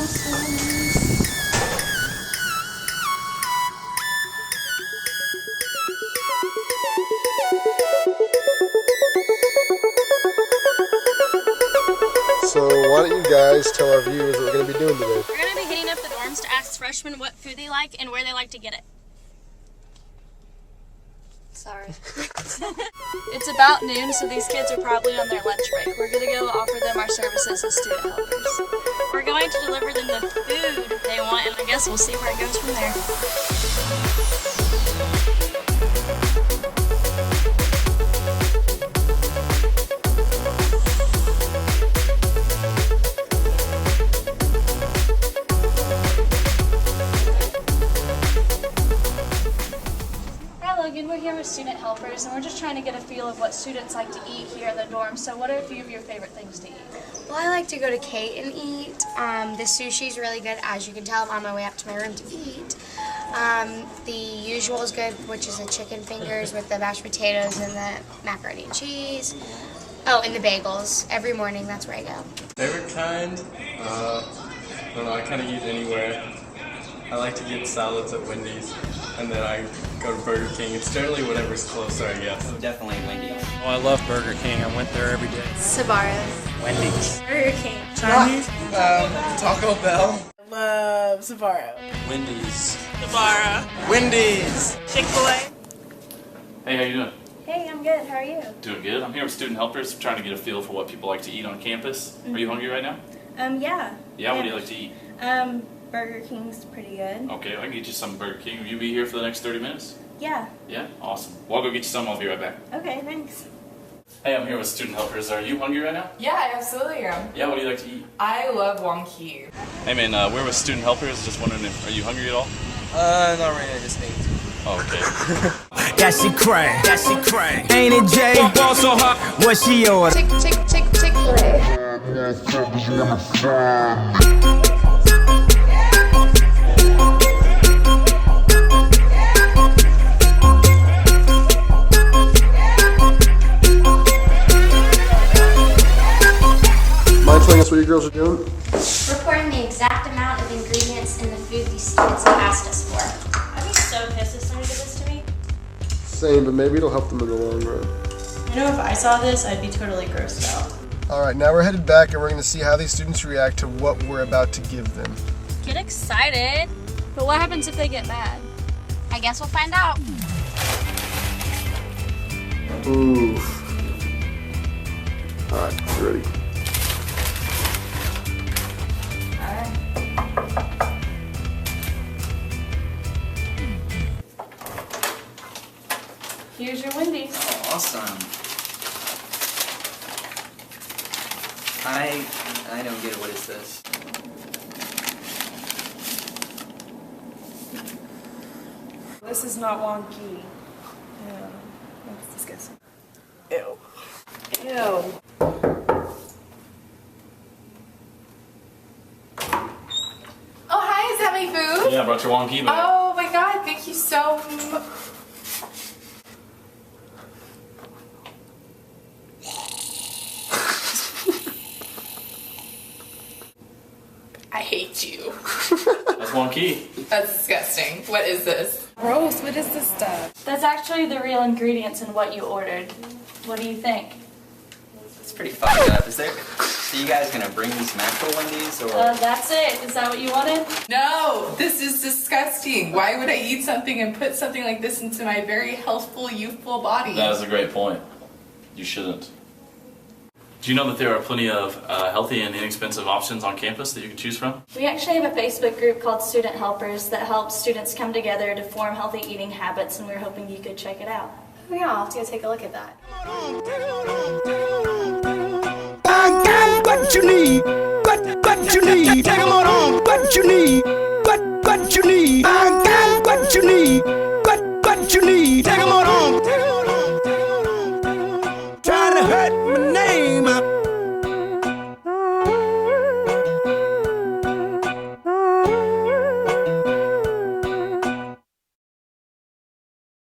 So why don't you guys tell our viewers what we're going to be doing today? We're going to be hitting up the dorms to ask freshmen what food they like and where they like to get it. Sorry. It's about noon, so these kids are probably on their lunch break. We're going to go offer them our services as student helpers. We're going to deliver them the food they want, and I guess we'll see where it goes from there. We're here with student helpers, and we're just trying to get a feel of what students like to eat here in the dorm. So what are a few of your favorite things to eat? Well, I like to go to Kate and eat. The sushi's really good, as you can tell. I'm on my way up to my room to eat. The usual is good, which is the chicken fingers with the mashed potatoes and the macaroni and cheese. Oh, and the bagels. Every morning, that's where I go. Favorite kind? I don't know, I kind of eat anywhere. I like to get salads at Wendy's, and then I go to Burger King. It's generally whatever's closer, I guess. Definitely Wendy's. Oh, I love Burger King. I went there every day. Sbarro's. Wendy's. Burger King. Chinese? Taco Bell. Love Sbarro. Wendy's. Sbarro. Wendy's. Chick-fil-A. Hey, how you doing? Hey, I'm good. How are you? Doing good. I'm here with student helpers, trying to get a feel for what people like to eat on campus. Are you hungry right now? Yeah. Yeah, what do you like to eat? Burger King's pretty good. Okay, I can get you some Burger King. Will you be here for the next 30 minutes? Yeah. Yeah? Awesome. Well, I'll go get you some. I'll be right back. Okay, thanks. Hey, I'm here with student helpers. Are you hungry right now? Yeah, I absolutely am. Yeah, what do you like to eat? I love wonky. Hey man, we're with student helpers. Just wondering if, are you hungry at all? Not really, I just need to. Oh, okay. That she cray, that she cray. Ain't it Jay? Ball so hot, what she order? Chick-fil-A. Mind telling us what you girls are doing? Reporting the exact amount of ingredients in the food these students have asked us for. I'd be so pissed if somebody did this to me. Same, but maybe it'll help them in the long run. You know, if I saw this, I'd be totally grossed out. Alright, now we're headed back and we're going to see how these students react to what we're about to give them. Get excited. But what happens if they get mad? I guess we'll find out. Ooh. Alright, ready. Here's your Wendy's. Oh, awesome. I don't get it. What is this? This is not wonky. Yeah, that's disgusting. Ew. Ew. Oh, hi, is that my food? Yeah, I brought your wonky back. Oh my god, thank you so much. I hate you. That's wonky. That's disgusting. What is this? Gross, what is this stuff? That's actually the real ingredients in what you ordered. What do you think? It's pretty fucked up. So you guys gonna bring me some actual Wendy's or? That's it. Is that what you wanted? No, this is disgusting. Why would I eat something and put something like this into my very healthful, youthful body? That is a great point. You shouldn't. Do you know that there are plenty of healthy and inexpensive options on campus that you can choose from? We actually have a Facebook group called Student Helpers that helps students come together to form healthy eating habits, and we were hoping you could check it out. Oh yeah, I'll have to go take a look at that. I got what you need, what you need. Take 'em on, what you need, what you need. I got what you need, what you need. Take 'em on.